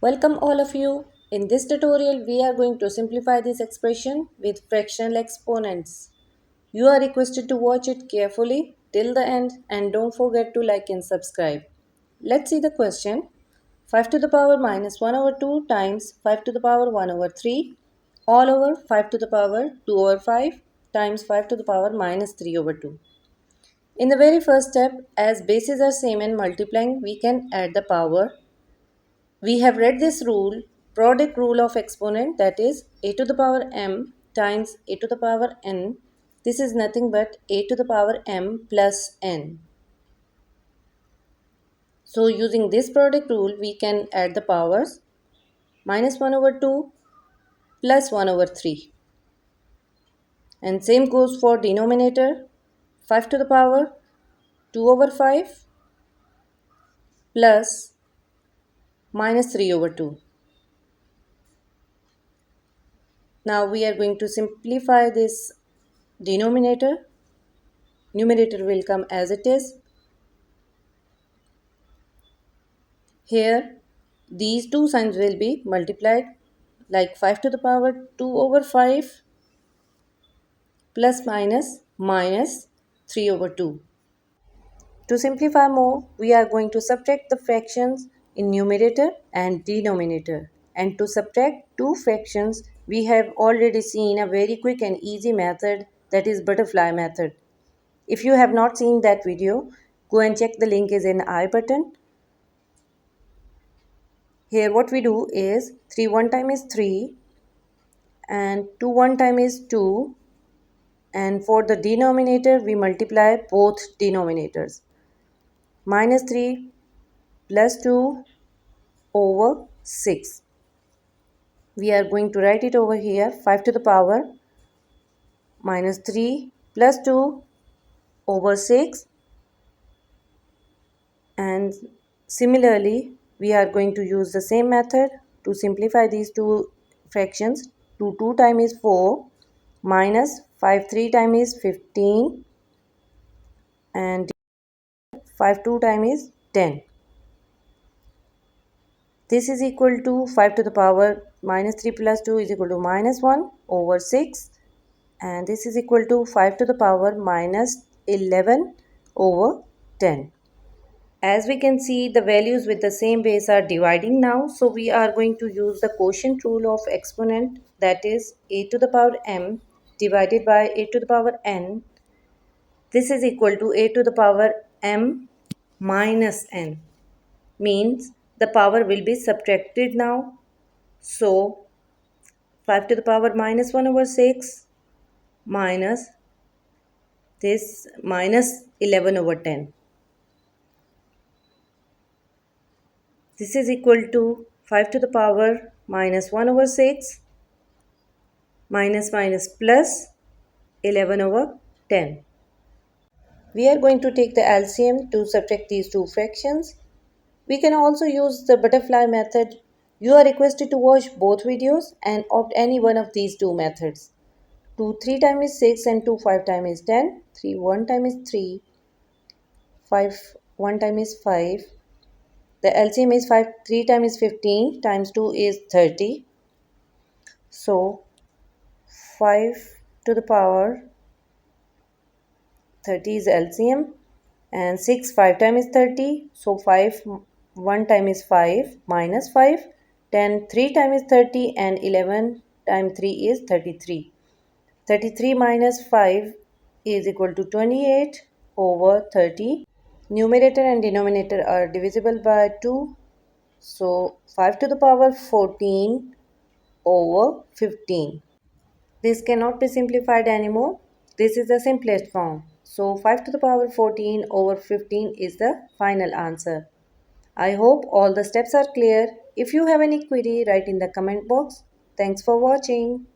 Welcome all of you. In this tutorial, we are going to simplify this expression with fractional exponents. You are requested to watch it carefully till the end and don't forget to like and subscribe. Let's see the question. 5 to the power minus 1 over 2 times 5 to the power 1 over 3 all over 5 to the power 2 over 5 times 5 to the power minus 3 over 2. In the very first step, as bases are same and multiplying, we can add the power. We have read this rule, product rule of exponent, that is a to the power m times a to the power n. This is nothing but a to the power m plus n. So using this product rule, we can add the powers minus 1 over 2 plus 1 over 3. And same goes for denominator, 5 to the power 2 over 5 plus minus 3 over 2. Now we are going to simplify this denominator. Numerator will come as it is. Here, these two signs will be multiplied, like 5 to the power 2 over 5 plus minus 3 over 2. To simplify more, we are going to subtract the fractions in numerator and denominator. And to subtract two fractions, we have already seen a very quick and easy method, that is butterfly method. If you have not seen that video, go and check, the link is in I button. Here what we do is 3 one time is 3 and 2 one time is 2, and for the denominator we multiply both denominators. Minus 3 plus 2 over 6. We are going to write it over here, 5 to the power minus 3 plus 2 over 6, and similarly we are going to use the same method to simplify these two fractions. 2 times is 4 minus 5 3 times is 15 and 5 2 times is 10. This is equal to 5 to the power minus 3 plus 2 is equal to minus 1 over 6, and this is equal to 5 to the power minus 11 over 10. As we can see, the values with the same base are dividing now, so we are going to use the quotient rule of exponent, that is a to the power m divided by a to the power n. This is equal to a to the power m minus n, means the power will be subtracted now. So 5 to the power minus 1 over 6 minus this minus 11 over 10. This is equal to 5 to the power minus 1 over 6 minus minus plus 11 over 10. We are going to take the LCM to subtract these two fractions. We can also use the butterfly method. You are requested to watch both videos and opt any one of these two methods. 2 3 times is 6 and 2 5 times is 10. 3 1 time is 3. 5 1 time is 5. The LCM is 5 3 times is 15 times 2 is 30. So 5 to the power 30 is LCM, and 6 5 times is 30. So 5 1 time is 5 minus 5. 10 3 times is 30 and 11 times 3 is 33. 33 minus 5 is equal to 28 over 30. Numerator and denominator are divisible by 2. So 5 to the power 14 over 15. This cannot be simplified anymore. This is the simplest form. So 5 to the power 14 over 15 is the final answer. I hope all the steps are clear. If you have any query, write in the comment box. Thanks for watching.